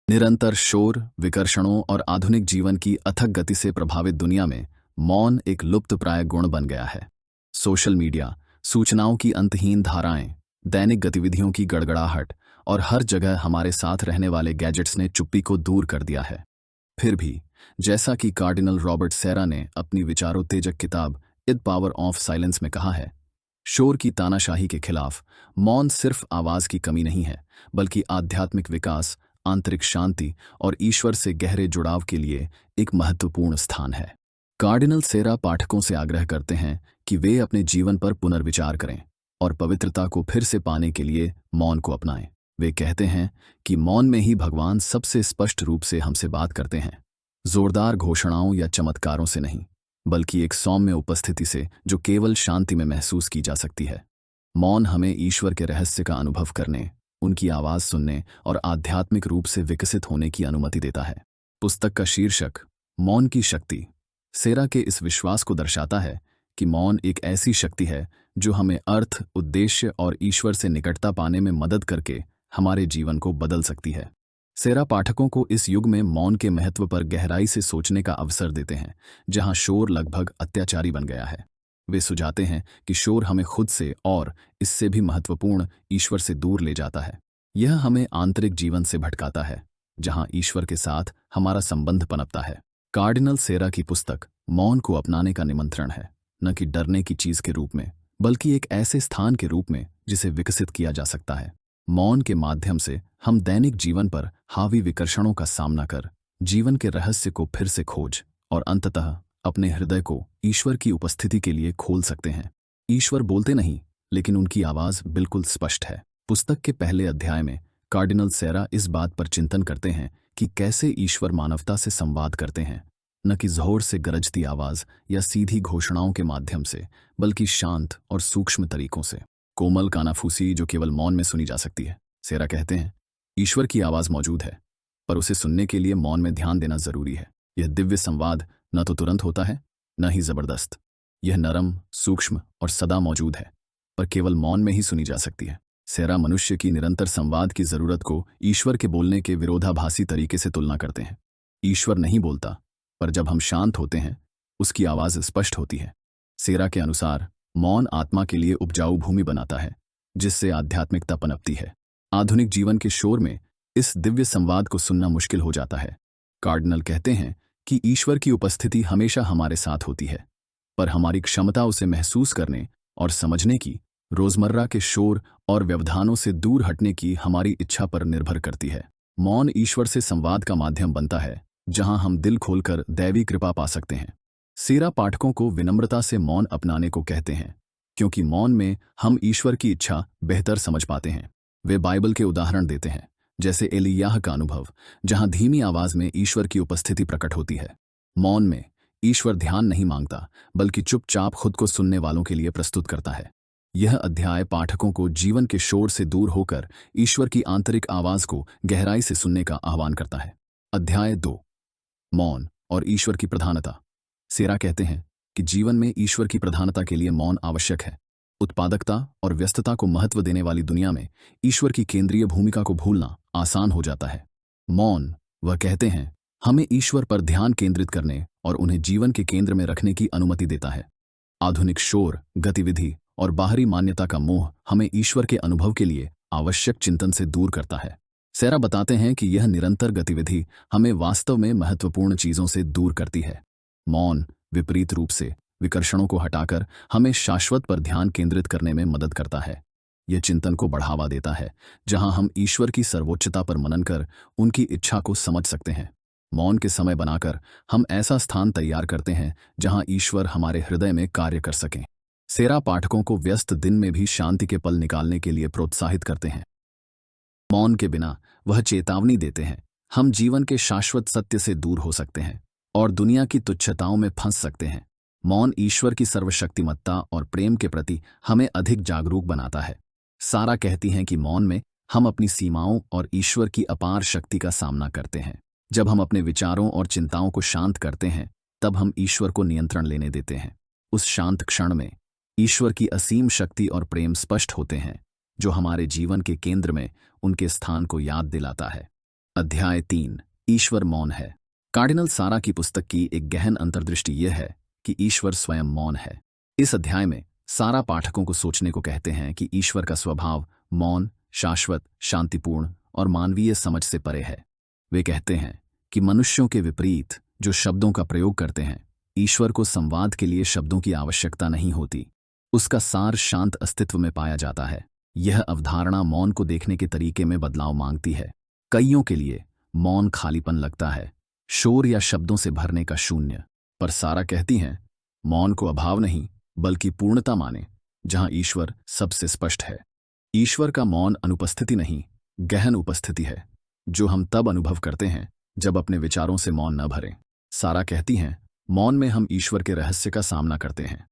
निरंतर शोर, विकर्षणों और आधुनिक जीवन की अथक गति से प्रभावित दुनिया में मौन एक लुप्तप्राय गुण बन गया है। सोशल मीडिया, सूचनाओं की अंतहीन धाराएं, दैनिक गतिविधियों की गड़गड़ाहट और हर जगह हमारे साथ रहने वाले गैजेट्स ने चुप्पी को दूर कर दिया है। फिर भी, जैसा कि कार्डिनल रॉबर्ट सेरा ने अपनी विचारोत्तेजक किताब द पावर ऑफ साइलेंस में कहा है, शोर की तानाशाही के खिलाफ मौन सिर्फ आवाज की कमी नहीं है, बल्कि आध्यात्मिक विकास, आंतरिक शांति और ईश्वर से गहरे जुड़ाव के लिए एक महत्वपूर्ण स्थान है। कार्डिनल सेरा पाठकों से आग्रह करते हैं कि वे अपने जीवन पर पुनर्विचार करें और पवित्रता को फिर से पाने के लिए मौन को अपनाएं। वे कहते हैं कि मौन में ही भगवान सबसे स्पष्ट रूप से हमसे बात करते हैं, जोरदार घोषणाओं या चमत्कारों से नहीं, बल्कि एक सौम्य उपस्थिति से जो केवल शांति में महसूस की जा सकती है। मौन हमें ईश्वर के रहस्य का अनुभव करने, उनकी आवाज सुनने और आध्यात्मिक रूप से विकसित होने की अनुमति देता है। पुस्तक का शीर्षक मौन की शक्ति सेरा के इस विश्वास को दर्शाता है कि मौन एक ऐसी शक्ति है जो हमें अर्थ, उद्देश्य और ईश्वर से निकटता पाने में मदद करके हमारे जीवन को बदल सकती है। सेरा पाठकों को इस युग में मौन के महत्व पर गहराई से सोचने का अवसर देते हैं, जहां शोर लगभग अत्याचारी बन गया है। वे सुझाते हैं कि शोर हमें खुद से और इससे भी महत्वपूर्ण ईश्वर से दूर ले जाता है। यह हमें आंतरिक जीवन से भटकाता है, जहां ईश्वर के साथ हमारा संबंध पनपता है। कार्डिनल सेरा की पुस्तक मौन को अपनाने का निमंत्रण है, न कि डरने की चीज के रूप में, बल्कि एक ऐसे स्थान के रूप में जिसे विकसित किया जा सकता है। मौन के माध्यम से हम दैनिक जीवन पर हावी विकर्षणों का सामना कर जीवन के रहस्य को फिर से खोज और अंततः अपने हृदय को ईश्वर की उपस्थिति के लिए खोल सकते हैं। ईश्वर बोलते नहीं, लेकिन उनकी आवाज बिल्कुल स्पष्ट है। पुस्तक के पहले अध्याय में कार्डिनल सेरा इस बात पर चिंतन करते हैं कि कैसे ईश्वर मानवता से संवाद करते हैं, न कि जोर से गरजती आवाज या सीधी घोषणाओं के माध्यम से, बल्कि शांत और सूक्ष्म तरीकों से। कोमल कानाफूसी जो केवल मौन में सुनी जा सकती है। सेरा कहते हैं, ईश्वर की आवाज मौजूद है, पर उसे सुनने के लिए मौन में ध्यान देना जरूरी है। यह दिव्य संवाद न तो तुरंत होता है, न ही जबरदस्त। यह नरम, सूक्ष्म और सदा मौजूद है, पर केवल मौन में ही सुनी जा सकती है। सेरा मनुष्य की निरंतर संवाद की जरूरत को ईश्वर के बोलने के विरोधाभासी तरीके से तुलना करते हैं। ईश्वर नहीं बोलता, पर जब हम शांत होते हैं, उसकी आवाज स्पष्ट होती है। सेरा के अनुसार मौन आत्मा के लिए उपजाऊ भूमि बनाता है, जिससे आध्यात्मिकता पनपती है। आधुनिक जीवन के शोर में इस दिव्य संवाद को सुनना मुश्किल हो जाता है। कार्डिनल कहते हैं कि ईश्वर की उपस्थिति हमेशा हमारे साथ होती है, पर हमारी क्षमता उसे महसूस करने और समझने की, रोजमर्रा के शोर और व्यवधानों से दूर हटने की हमारी इच्छा पर निर्भर करती है। मौन ईश्वर से संवाद का माध्यम बनता है, जहां हम दिल खोलकर दैवी कृपा पा सकते हैं। सेरा पाठकों को विनम्रता से मौन अपनाने को कहते हैं, क्योंकि मौन में हम ईश्वर की इच्छा बेहतर समझ पाते हैं। वे बाइबल के उदाहरण देते हैं, जैसे एलियाह का अनुभव, जहां धीमी आवाज में ईश्वर की उपस्थिति प्रकट होती है। मौन में ईश्वर ध्यान नहीं मांगता, बल्कि चुपचाप खुद को सुनने वालों के लिए प्रस्तुत करता है। यह अध्याय पाठकों को जीवन के शोर से दूर होकर ईश्वर की आंतरिक आवाज को गहराई से सुनने का आह्वान करता है। अध्याय 2, मौन और ईश्वर की प्रधानता। सेरा कहते हैं कि जीवन में ईश्वर की प्रधानता के लिए मौन आवश्यक है। उत्पादकता और व्यस्तता को महत्व देने वाली दुनिया में ईश्वर की केंद्रीय भूमिका को भूलना आसान हो जाता है। मौन, वह कहते हैं, हमें ईश्वर पर ध्यान केंद्रित करने और उन्हें जीवन के केंद्र में रखने की अनुमति देता है। आधुनिक शोर, गतिविधि और बाहरी मान्यता का मोह हमें ईश्वर के अनुभव के लिए आवश्यक चिंतन से दूर करता है। सेरा बताते हैं कि यह निरंतर गतिविधि हमें वास्तव में महत्वपूर्ण चीजों से दूर करती है। मौन, विपरीत रूप से, विकर्षणों को हटाकर हमें शाश्वत पर ध्यान केंद्रित करने में मदद करता है। यह चिंतन को बढ़ावा देता है, जहां हम ईश्वर की सर्वोच्चता पर मनन कर उनकी इच्छा को समझ सकते हैं। मौन के समय बनाकर हम ऐसा स्थान तैयार करते हैं जहां ईश्वर हमारे हृदय में कार्य कर सकें। सेरा पाठकों को व्यस्त दिन में भी शांति के पल निकालने के लिए प्रोत्साहित करते हैं। मौन के बिना वह चेतावनी देते हैं, हम जीवन के शाश्वत सत्य से दूर हो सकते हैं और दुनिया की तुच्छताओं में फंस सकते हैं। मौन ईश्वर की सर्वशक्तिमत्ता और प्रेम के प्रति हमें अधिक जागरूक बनाता है। सारा कहती हैं कि मौन में हम अपनी सीमाओं और ईश्वर की अपार शक्ति का सामना करते हैं। जब हम अपने विचारों और चिंताओं को शांत करते हैं, तब हम ईश्वर को नियंत्रण लेने देते हैं। उस शांत क्षण में ईश्वर की असीम शक्ति और प्रेम स्पष्ट होते हैं, जो हमारे जीवन के केंद्र में उनके स्थान को याद दिलाता है। अध्याय 3 ईश्वर मौन है। कार्डिनल सारा की पुस्तक की एक गहन अंतर्दृष्टि यह है कि ईश्वर स्वयं मौन है। इस अध्याय में सारा पाठकों को सोचने को कहते हैं कि ईश्वर का स्वभाव मौन, शाश्वत, शांतिपूर्ण और मानवीय समझ से परे है। वे कहते हैं कि मनुष्यों के विपरीत जो शब्दों का प्रयोग करते हैं, ईश्वर को संवाद के लिए शब्दों की आवश्यकता नहीं होती। उसका सार शांत अस्तित्व में पाया जाता है। यह अवधारणा मौन को देखने के तरीके में बदलाव मांगती है। कईयों के लिए मौन खालीपन लगता है, शोर या शब्दों से भरने का शून्य। पर सारा कहती हैं, मौन को अभाव नहीं बल्कि पूर्णता माने, जहां ईश्वर सबसे स्पष्ट है। ईश्वर का मौन अनुपस्थिति नहीं, गहन उपस्थिति है, जो हम तब अनुभव करते हैं जब अपने विचारों से मौन न भरें। सारा कहती हैं, मौन में हम ईश्वर के रहस्य का सामना करते हैं।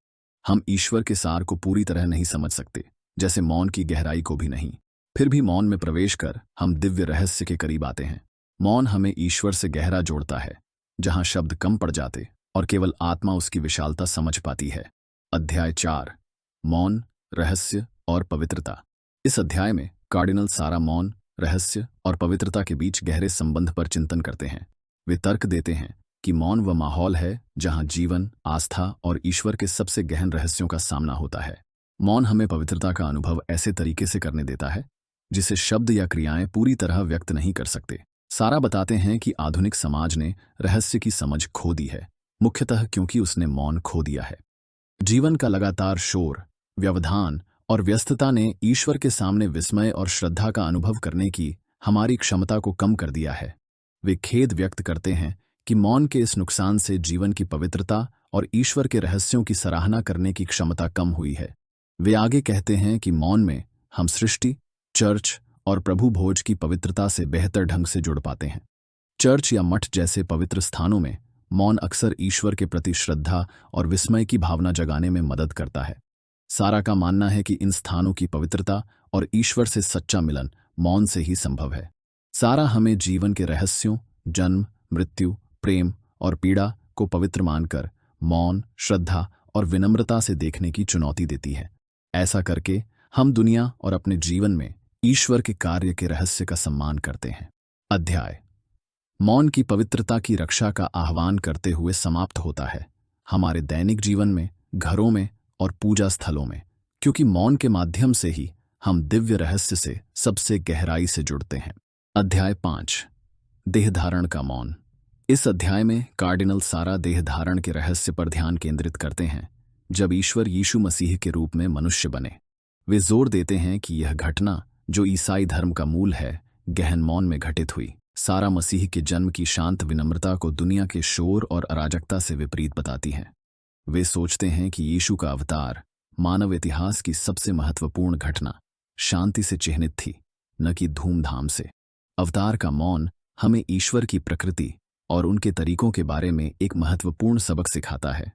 हम ईश्वर के सार को पूरी तरह नहीं समझ सकते, जैसे मौन की गहराई को भी नहीं। फिर भी मौन में प्रवेश कर हम दिव्य रहस्य के करीब आते हैं। मौन हमें ईश्वर से गहरा जोड़ता है, जहां शब्द कम पड़ जाते और केवल आत्मा उसकी विशालता समझ पाती है। अध्याय 4 मौन, रहस्य और पवित्रता। इस अध्याय में कार्डिनल सारा मौन, रहस्य और पवित्रता के बीच गहरे संबंध पर चिंतन करते हैं। वे तर्क देते हैं कि मौन वह माहौल है जहां जीवन, आस्था और ईश्वर के सबसे गहन रहस्यों का सामना होता है। मौन हमें पवित्रता का अनुभव ऐसे तरीके से करने देता है जिसे शब्द या क्रियाएं पूरी तरह व्यक्त नहीं कर सकते। सारा बताते हैं कि आधुनिक समाज ने रहस्य की समझ खो दी है, मुख्यतः क्योंकि उसने मौन खो दिया है। जीवन का लगातार शोर, व्यवधान और व्यस्तता ने ईश्वर के सामने विस्मय और श्रद्धा का अनुभव करने की हमारी क्षमता को कम कर दिया है। वे खेद व्यक्त करते हैं कि मौन के इस नुकसान से जीवन की पवित्रता और ईश्वर के रहस्यों की सराहना करने की क्षमता कम हुई है। वे आगे कहते हैं कि मौन में हम सृष्टि, चर्च और प्रभु भोज की पवित्रता से बेहतर ढंग से जुड़ पाते हैं। चर्च या मठ जैसे पवित्र स्थानों में मौन अक्सर ईश्वर के प्रति श्रद्धा और विस्मय की भावना जगाने में मदद करता है। सारा का मानना है कि इन स्थानों की पवित्रता और ईश्वर से सच्चा मिलन मौन से ही संभव है। सारा हमें जीवन के रहस्यों, जन्म, मृत्यु, प्रेम और पीड़ा को पवित्र मानकर मौन, श्रद्धा और विनम्रता से देखने की चुनौती देती है। ऐसा करके हम दुनिया और अपने जीवन में ईश्वर के कार्य के रहस्य का सम्मान करते हैं। अध्याय मौन की पवित्रता की रक्षा का आह्वान करते हुए समाप्त होता है। हमारे दैनिक जीवन में, घरों में और पूजा स्थलों में, क्योंकि मौन के माध्यम से ही हम दिव्य रहस्य से सबसे गहराई से जुड़ते हैं। अध्याय 5 देहधारण का मौन। इस अध्याय में कार्डिनल सारा देहधारण के रहस्य पर ध्यान केंद्रित करते हैं। जब ईश्वर यीशु मसीह के रूप में मनुष्य बने, वे जोर देते हैं कि यह घटना, जो ईसाई धर्म का मूल है, गहन मौन में घटित हुई। सारा मसीह के जन्म की शांत विनम्रता को दुनिया के शोर और अराजकता से विपरीत बताती हैं। वे सोचते हैं कि यीशु का अवतार मानव इतिहास की सबसे महत्वपूर्ण घटना शांति से चिह्नित थी, न कि धूमधाम से। अवतार का मौन हमें ईश्वर की प्रकृति और उनके तरीकों के बारे में एक महत्वपूर्ण सबक सिखाता है।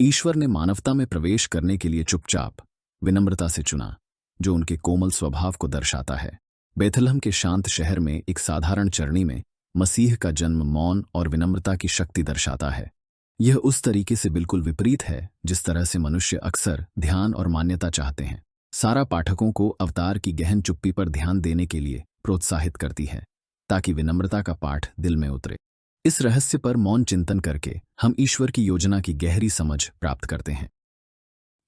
ईश्वर ने मानवता में प्रवेश करने के लिए चुपचाप, विनम्रता से चुना, जो उनके कोमल स्वभाव को दर्शाता है। बेथलहम के शांत शहर में एक साधारण चरणी में मसीह का जन्म मौन और विनम्रता की शक्ति दर्शाता है। यह उस तरीके से बिल्कुल विपरीत है जिस तरह से मनुष्य अक्सर ध्यान और मान्यता चाहते हैं। सारा पाठकों को अवतार की गहन चुप्पी पर ध्यान देने के लिए प्रोत्साहित करती है, ताकि विनम्रता का पाठ दिल में उतरे। इस रहस्य पर मौन चिंतन करके हम ईश्वर की योजना की गहरी समझ प्राप्त करते हैं।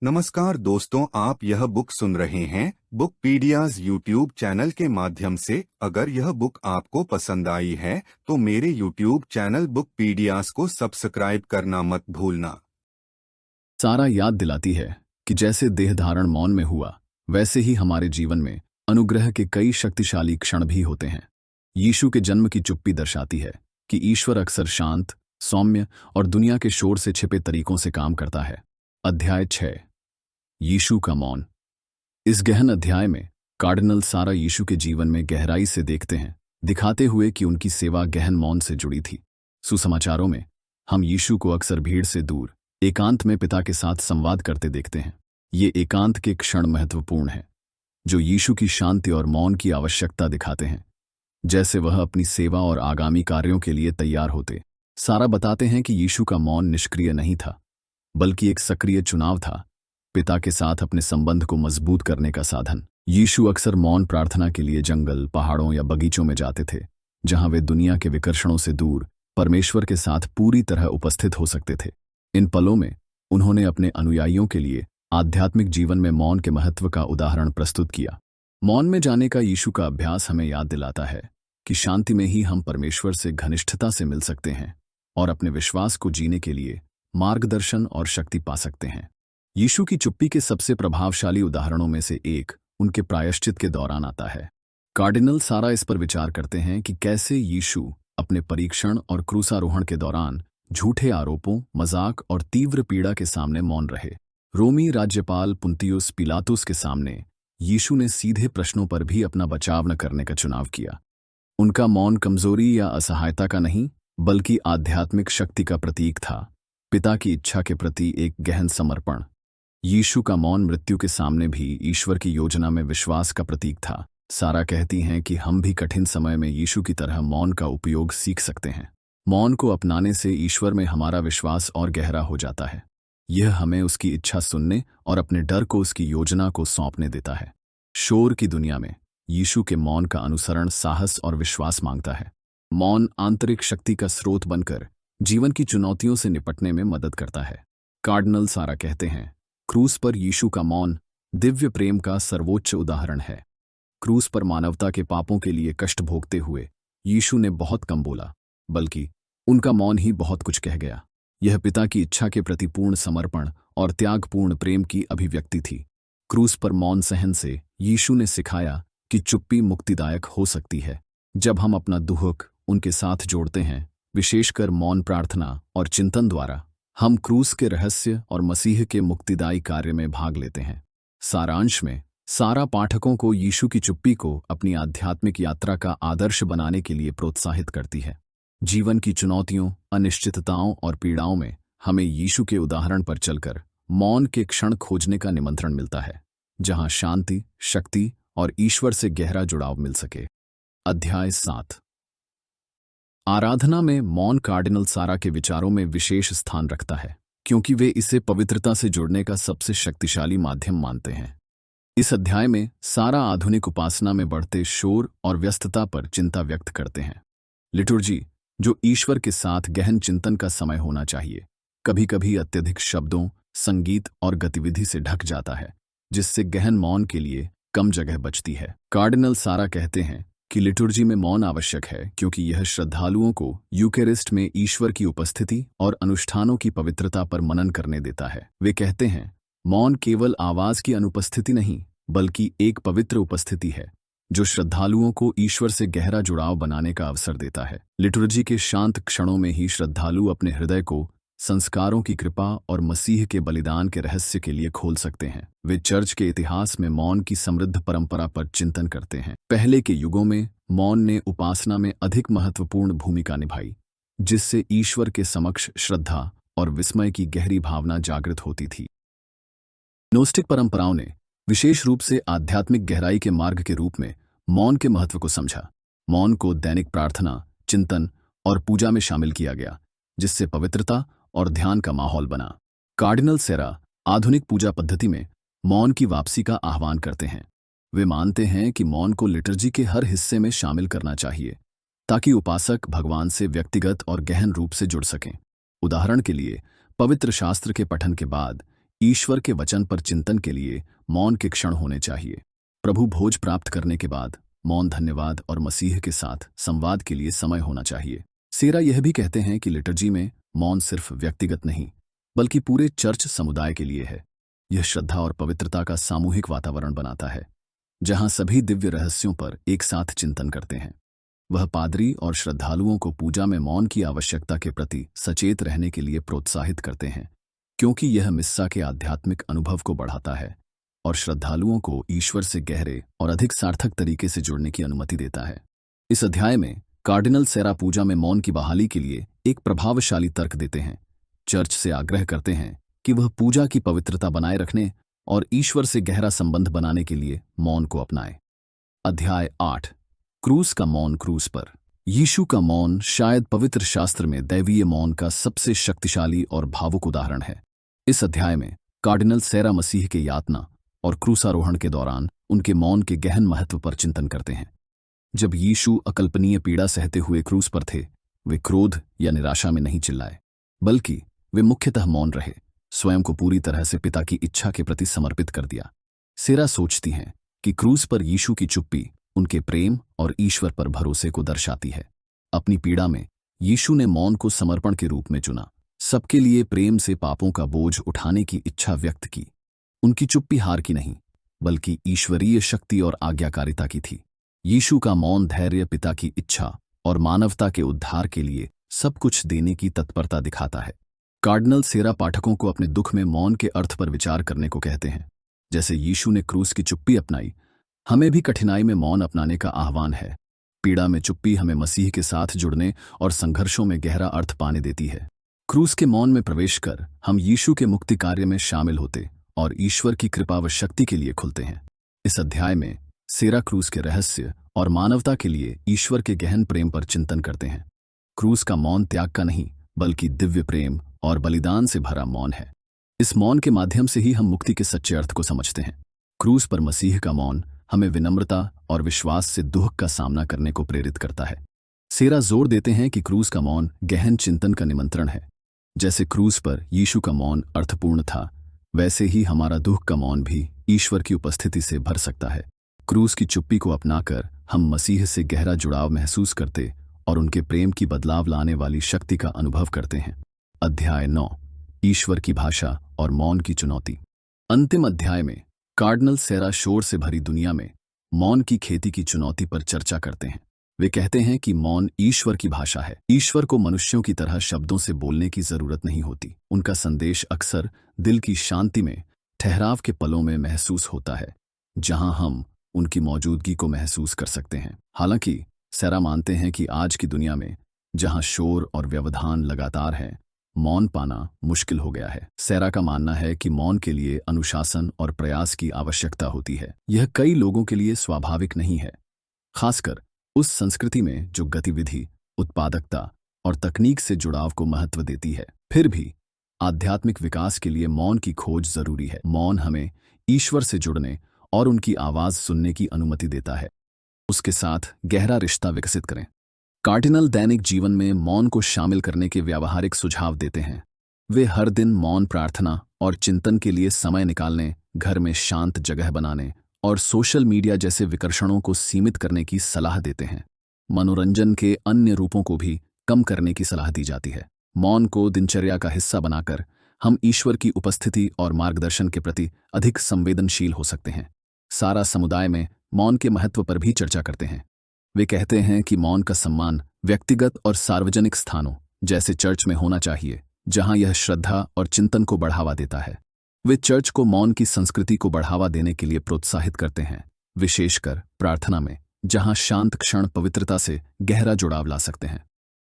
नमस्कार दोस्तों, आप यह बुक सुन रहे हैं बुकपीडियाज यूट्यूब चैनल के माध्यम से। अगर यह बुक आपको पसंद आई है तो मेरे यूट्यूब चैनल बुकपीडियाज को सब्सक्राइब करना मत भूलना। सारा याद दिलाती है कि जैसे देहधारण मौन में हुआ, वैसे ही हमारे जीवन में अनुग्रह के कई शक्तिशाली क्षण भी होते हैं। यीशु के जन्म की चुप्पी दर्शाती है कि ईश्वर अक्सर शांत, सौम्य और दुनिया के शोर से छिपे तरीकों से काम करता है। अध्याय 6 यीशु का मौन। इस गहन अध्याय में कार्डिनल सारा यीशु के जीवन में गहराई से देखते हैं, दिखाते हुए कि उनकी सेवा गहन मौन से जुड़ी थी। सुसमाचारों में हम यीशु को अक्सर भीड़ से दूर, एकांत में पिता के साथ संवाद करते देखते हैं। ये एकांत के क्षण महत्वपूर्ण हैं, जो यीशु की शांति और मौन की आवश्यकता दिखाते हैं, जैसे वह अपनी सेवा और आगामी कार्यों के लिए तैयार होते। सारा बताते हैं कि यीशु का मौन निष्क्रिय नहीं था, बल्कि एक सक्रिय चुनाव था, पिता के साथ अपने संबंध को मजबूत करने का साधन। यीशु अक्सर मौन प्रार्थना के लिए जंगल, पहाड़ों या बगीचों में जाते थे, जहां वे दुनिया के विकर्षणों से दूर परमेश्वर के साथ पूरी तरह उपस्थित हो सकते थे। इन पलों में उन्होंने अपने अनुयायियों के लिए आध्यात्मिक जीवन में मौन के महत्व का उदाहरण प्रस्तुत किया। मौन में जाने का यीशु का अभ्यास हमें याद दिलाता है कि शांति में ही हम परमेश्वर से घनिष्ठता से मिल सकते हैं और अपने विश्वास को जीने के लिए मार्गदर्शन और शक्ति पा सकते हैं। यीशु की चुप्पी के सबसे प्रभावशाली उदाहरणों में से एक उनके प्रायश्चित के दौरान आता है। कार्डिनल सारा इस पर विचार करते हैं कि कैसे यीशु अपने परीक्षण और क्रूसारोहण के दौरान झूठे आरोपों, मजाक और तीव्र पीड़ा के सामने मौन रहे। रोमी राज्यपाल पुंतियुस पिलातुस के सामने यीशु ने सीधे प्रश्नों पर भी अपना बचाव न करने का चुनाव किया। उनका मौन कमजोरी या असहायता का नहीं, बल्कि आध्यात्मिक शक्ति का प्रतीक था, पिता की इच्छा के प्रति एक गहन समर्पण। यीशु का मौन मृत्यु के सामने भी ईश्वर की योजना में विश्वास का प्रतीक था। सारा कहती हैं कि हम भी कठिन समय में यीशु की तरह मौन का उपयोग सीख सकते हैं। मौन को अपनाने से ईश्वर में हमारा विश्वास और गहरा हो जाता है। यह हमें उसकी इच्छा सुनने और अपने डर को उसकी योजना को सौंपने देता है। शोर की दुनिया में यीशु के मौन का अनुसरण साहस और विश्वास मांगता है। मौन आंतरिक शक्ति का स्रोत बनकर जीवन की चुनौतियों से निपटने में मदद करता है। कार्डिनल सारा कहते हैं, क्रूस पर यीशु का मौन दिव्य प्रेम का सर्वोच्च उदाहरण है। क्रूस पर मानवता के पापों के लिए कष्ट भोगते हुए यीशु ने बहुत कम बोला, बल्कि उनका मौन ही बहुत कुछ कह गया। यह पिता की इच्छा के प्रति पूर्ण समर्पण और त्यागपूर्ण प्रेम की अभिव्यक्ति थी। क्रूस पर मौन सहन से यीशु ने सिखाया कि चुप्पी मुक्तिदायक हो सकती है। जब हम अपना दुख उनके साथ जोड़ते हैं, विशेषकर मौन प्रार्थना और चिंतन द्वारा, हम क्रूस के रहस्य और मसीह के मुक्तिदायी कार्य में भाग लेते हैं। सारांश में सारा पाठकों को यीशु की चुप्पी को अपनी आध्यात्मिक यात्रा का आदर्श बनाने के लिए प्रोत्साहित करती है। जीवन की चुनौतियों, अनिश्चितताओं और पीड़ाओं में हमें यीशु के उदाहरण पर चलकर मौन के क्षण खोजने का निमंत्रण मिलता है, जहां शांति, शक्ति और ईश्वर से गहरा जुड़ाव मिल सके। अध्याय 7। आराधना में मौन कार्डिनल सारा के विचारों में विशेष स्थान रखता है, क्योंकि वे इसे पवित्रता से जुड़ने का सबसे शक्तिशाली माध्यम मानते हैं। इस अध्याय में सारा आधुनिक उपासना में बढ़ते शोर और व्यस्तता पर चिंता व्यक्त करते हैं। लिटुर्जी, जो ईश्वर के साथ गहन चिंतन का समय होना चाहिए, कभी कभी अत्यधिक शब्दों, संगीत और गतिविधि से ढक जाता है, जिससे गहन मौन के लिए कम जगह बचती है। कार्डिनल सारा कहते हैं कि लिटुर्जी में मौन आवश्यक है, क्योंकि यह श्रद्धालुओं को यूकेरिस्ट में ईश्वर की उपस्थिति और अनुष्ठानों की पवित्रता पर मनन करने देता है। वे कहते हैं, मौन केवल आवाज की अनुपस्थिति नहीं, बल्कि एक पवित्र उपस्थिति है, जो श्रद्धालुओं को ईश्वर से गहरा जुड़ाव बनाने का अवसर देता है। लिटुर्जी के शांत क्षणों में ही श्रद्धालु अपने हृदय को संस्कारों की कृपा और मसीह के बलिदान के रहस्य के लिए खोल सकते हैं। वे चर्च के इतिहास में मौन की समृद्ध परंपरा पर चिंतन करते हैं। पहले के युगों में मौन ने उपासना में अधिक महत्वपूर्ण भूमिका निभाई, जिससे ईश्वर के समक्ष श्रद्धा और विस्मय की गहरी भावना जागृत होती थी। नोस्टिक परंपराओं ने विशेष रूप से आध्यात्मिक गहराई के मार्ग के रूप में मौन के महत्व को समझा। मौन को दैनिक प्रार्थना, चिंतन और पूजा में शामिल किया गया, जिससे पवित्रता और ध्यान का माहौल बना। कार्डिनल सेरा आधुनिक पूजा पद्धति में मौन की वापसी का आह्वान करते हैं। वे मानते हैं कि मौन को लिटर्जी के हर हिस्से में शामिल करना चाहिए, ताकि उपासक भगवान से व्यक्तिगत और गहन रूप से जुड़ सकें। उदाहरण के लिए, पवित्र शास्त्र के पठन के बाद ईश्वर के वचन पर चिंतन के लिए मौन के क्षण होने चाहिए। प्रभु भोज प्राप्त करने के बाद मौन धन्यवाद और मसीह के साथ संवाद के लिए समय होना चाहिए। सेरा यह भी कहते हैं कि लिटर्जी में मौन सिर्फ व्यक्तिगत नहीं, बल्कि पूरे चर्च समुदाय के लिए है। यह श्रद्धा और पवित्रता का सामूहिक वातावरण बनाता है, जहां सभी दिव्य रहस्यों पर एक साथ चिंतन करते हैं। वह पादरी और श्रद्धालुओं को पूजा में मौन की आवश्यकता के प्रति सचेत रहने के लिए प्रोत्साहित करते हैं, क्योंकि यह मिस्सा के आध्यात्मिक अनुभव को बढ़ाता है और श्रद्धालुओं को ईश्वर से गहरे और अधिक सार्थक तरीके से जुड़ने की अनुमति देता है। इस अध्याय में कार्डिनल सेरा पूजा में मौन की बहाली के लिए एक प्रभावशाली तर्क देते हैं। चर्च से आग्रह करते हैं कि वह पूजा की पवित्रता बनाए रखने और ईश्वर से गहरा संबंध बनाने के लिए मौन को अपनाए। अध्याय 8। क्रूस का मौन। क्रूस पर यीशु का मौन शायद पवित्र शास्त्र में दैवीय मौन का सबसे शक्तिशाली और भावुक उदाहरण है। इस अध्याय में कार्डिनल सेरा मसीह के यातना और क्रूसारोहण के दौरान उनके मौन के गहन महत्व पर चिंतन करते हैं। जब यीशु अकल्पनीय पीड़ा सहते हुए क्रूस पर थे, वे क्रोध या निराशा में नहीं चिल्लाए, बल्कि वे मुख्यतः मौन रहे, स्वयं को पूरी तरह से पिता की इच्छा के प्रति समर्पित कर दिया। सेरा सोचती हैं कि क्रूस पर यीशु की चुप्पी उनके प्रेम और ईश्वर पर भरोसे को दर्शाती है। अपनी पीड़ा में यीशु ने मौन को समर्पण के रूप में चुना, सबके लिए प्रेम से पापों का बोझ उठाने की इच्छा व्यक्त की। उनकी चुप्पी हार की नहीं, बल्कि ईश्वरीय शक्ति और आज्ञाकारिता की थी। यीशु का मौन धैर्य, पिता की इच्छा और मानवता के उद्धार के लिए सब कुछ देने की तत्परता दिखाता है। कार्डिनल सेरा पाठकों को अपने दुख में मौन के अर्थ पर विचार करने को कहते हैं। जैसे यीशु ने क्रूस की चुप्पी अपनाई, हमें भी कठिनाई में मौन अपनाने का आह्वान है। पीड़ा में चुप्पी हमें मसीह के साथ जुड़ने और संघर्षों में गहरा अर्थ पाने देती है। क्रूस के मौन में प्रवेश कर हम यीशु के मुक्ति कार्य में शामिल होते और ईश्वर की कृपा व शक्ति के लिए खुलते हैं। इस अध्याय में सेरा क्रूस के रहस्य और मानवता के लिए ईश्वर के गहन प्रेम पर चिंतन करते हैं। क्रूस का मौन त्याग का नहीं, बल्कि दिव्य प्रेम और बलिदान से भरा मौन है। इस मौन के माध्यम से ही हम मुक्ति के सच्चे अर्थ को समझते हैं। क्रूस पर मसीह का मौन हमें विनम्रता और विश्वास से दुख का सामना करने को प्रेरित करता है। सेरा जोर देते हैं कि क्रूस का मौन गहन चिंतन का निमंत्रण है। जैसे क्रूस पर यीशु का मौन अर्थपूर्ण था, वैसे ही हमारा दुख का मौन भी ईश्वर की उपस्थिति से भर सकता है। क्रूस की चुप्पी को अपनाकर हम मसीह से गहरा जुड़ाव महसूस करते और उनके प्रेम की बदलाव लाने वाली शक्ति का अनुभव करते हैं। अध्याय 9, ईश्वर की भाषा और मौन की चुनौती। अंतिम अध्याय में कार्डिनल सेरा शोर से भरी दुनिया में मौन की खेती की चुनौती पर चर्चा करते हैं। वे कहते हैं कि मौन ईश्वर की भाषा है। ईश्वर को मनुष्यों की तरह शब्दों से बोलने की जरूरत नहीं होती। उनका संदेश अक्सर दिल की शांति में, ठहराव के पलों में महसूस होता है, जहां हम उनकी मौजूदगी को महसूस कर सकते हैं। हालांकि सेरा मानते हैं कि आज की दुनिया में, जहां शोर और व्यवधान लगातार है, मौन पाना मुश्किल हो गया है। सेरा का मानना है कि मौन के लिए अनुशासन और प्रयास की आवश्यकता होती है। यह कई लोगों के लिए स्वाभाविक नहीं है, खासकर उस संस्कृति में जो गतिविधि, उत्पादकता और तकनीक से जुड़ाव को महत्व देती है। फिर भी आध्यात्मिक विकास के लिए मौन की खोज जरूरी है। मौन हमें ईश्वर से जुड़ने और उनकी आवाज सुनने की अनुमति देता है। उसके साथ गहरा रिश्ता विकसित करें। कार्डिनल दैनिक जीवन में मौन को शामिल करने के व्यावहारिक सुझाव देते हैं। वे हर दिन मौन प्रार्थना और चिंतन के लिए समय निकालने, घर में शांत जगह बनाने और सोशल मीडिया जैसे विकर्षणों को सीमित करने की सलाह देते हैं। मनोरंजन के अन्य रूपों को भी कम करने की सलाह दी जाती है। मौन को दिनचर्या का हिस्सा बनाकर हम ईश्वर की उपस्थिति और मार्गदर्शन के प्रति अधिक संवेदनशील हो सकते हैं। सारा समुदाय में मौन के महत्व पर भी चर्चा करते हैं। वे कहते हैं कि मौन का सम्मान व्यक्तिगत और सार्वजनिक स्थानों जैसे चर्च में होना चाहिए, जहां यह श्रद्धा और चिंतन को बढ़ावा देता है। वे चर्च को मौन की संस्कृति को बढ़ावा देने के लिए प्रोत्साहित करते हैं, विशेषकर प्रार्थना में, जहां शांत क्षण पवित्रता से गहरा जुड़ाव ला सकते हैं।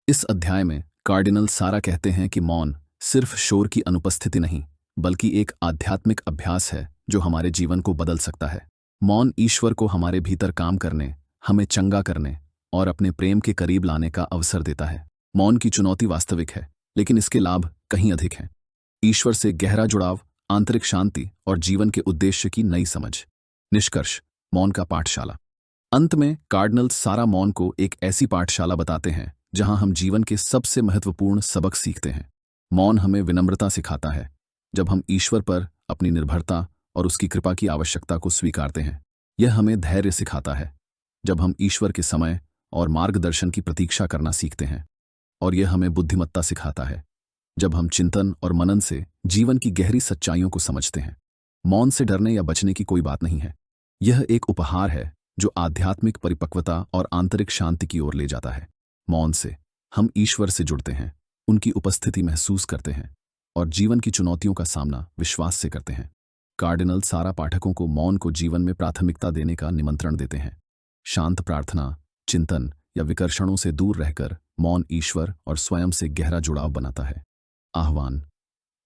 इस अध्याय में कार्डिनल सारा कहते हैं कि मौन सिर्फ शोर की अनुपस्थिति नहीं, बल्कि एक आध्यात्मिक अभ्यास है जो हमारे जीवन को बदल सकता है। मौन ईश्वर को हमारे भीतर काम करने, हमें चंगा करने और अपने प्रेम के करीब लाने का अवसर देता है। मौन की चुनौती वास्तविक है, लेकिन इसके लाभ कहीं अधिक हैं। ईश्वर से गहरा जुड़ाव, आंतरिक शांति और जीवन के उद्देश्य की नई समझ। निष्कर्ष, मौन का पाठशाला। अंत में कार्डिनल सारा मौन को एक ऐसी पाठशाला बताते हैं जहां हम जीवन के सबसे महत्वपूर्ण सबक सीखते हैं। मौन हमें विनम्रता सिखाता है। जब हम ईश्वर पर अपनी निर्भरता और उसकी कृपा की आवश्यकता को स्वीकारते हैं, यह हमें धैर्य सिखाता है। जब हम ईश्वर के समय और मार्गदर्शन की प्रतीक्षा करना सीखते हैं, और यह हमें बुद्धिमत्ता सिखाता है। जब हम चिंतन और मनन से जीवन की गहरी सच्चाइयों को समझते हैं। मौन से डरने या बचने की कोई बात नहीं है। यह एक उपहार है जो आध्यात्मिक परिपक्वता और आंतरिक शांति की ओर ले जाता है। मौन से हम ईश्वर से जुड़ते हैं, उनकी उपस्थिति महसूस करते हैं और जीवन की चुनौतियों का सामना विश्वास से करते हैं। कार्डिनल सारा पाठकों को मौन को जीवन में प्राथमिकता देने का निमंत्रण देते हैं। शांत प्रार्थना, चिंतन या विकर्षणों से दूर रहकर मौन ईश्वर और स्वयं से गहरा जुड़ाव बनाता है। आह्वान: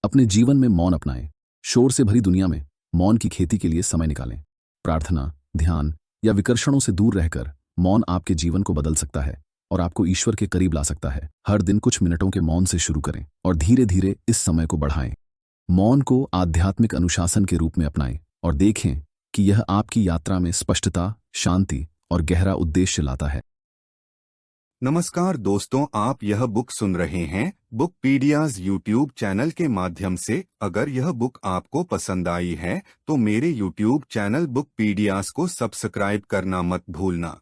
अपने जीवन में मौन अपनाएं। शोर से भरी दुनिया में मौन की खेती के लिए समय निकालें। प्रार्थना, ध्यान या विकर्षणों से दूर रहकर मौन आपके जीवन को बदल सकता है और आपको ईश्वर के करीब ला सकता है। हर दिन कुछ मिनटों के मौन से शुरू करें और धीरे धीरे इस समय को बढ़ाएं। मौन को आध्यात्मिक अनुशासन के रूप में अपनाएं और देखें कि यह आपकी यात्रा में स्पष्टता, शांति और गहरा उद्देश्य लाता है। नमस्कार दोस्तों, आप यह बुक सुन रहे हैं बुक पीडियाज यूट्यूब चैनल के माध्यम से। अगर यह बुक आपको पसंद आई है तो मेरे यूट्यूब चैनल बुक पीडियाज को सब्सक्राइब करना मत भूलना।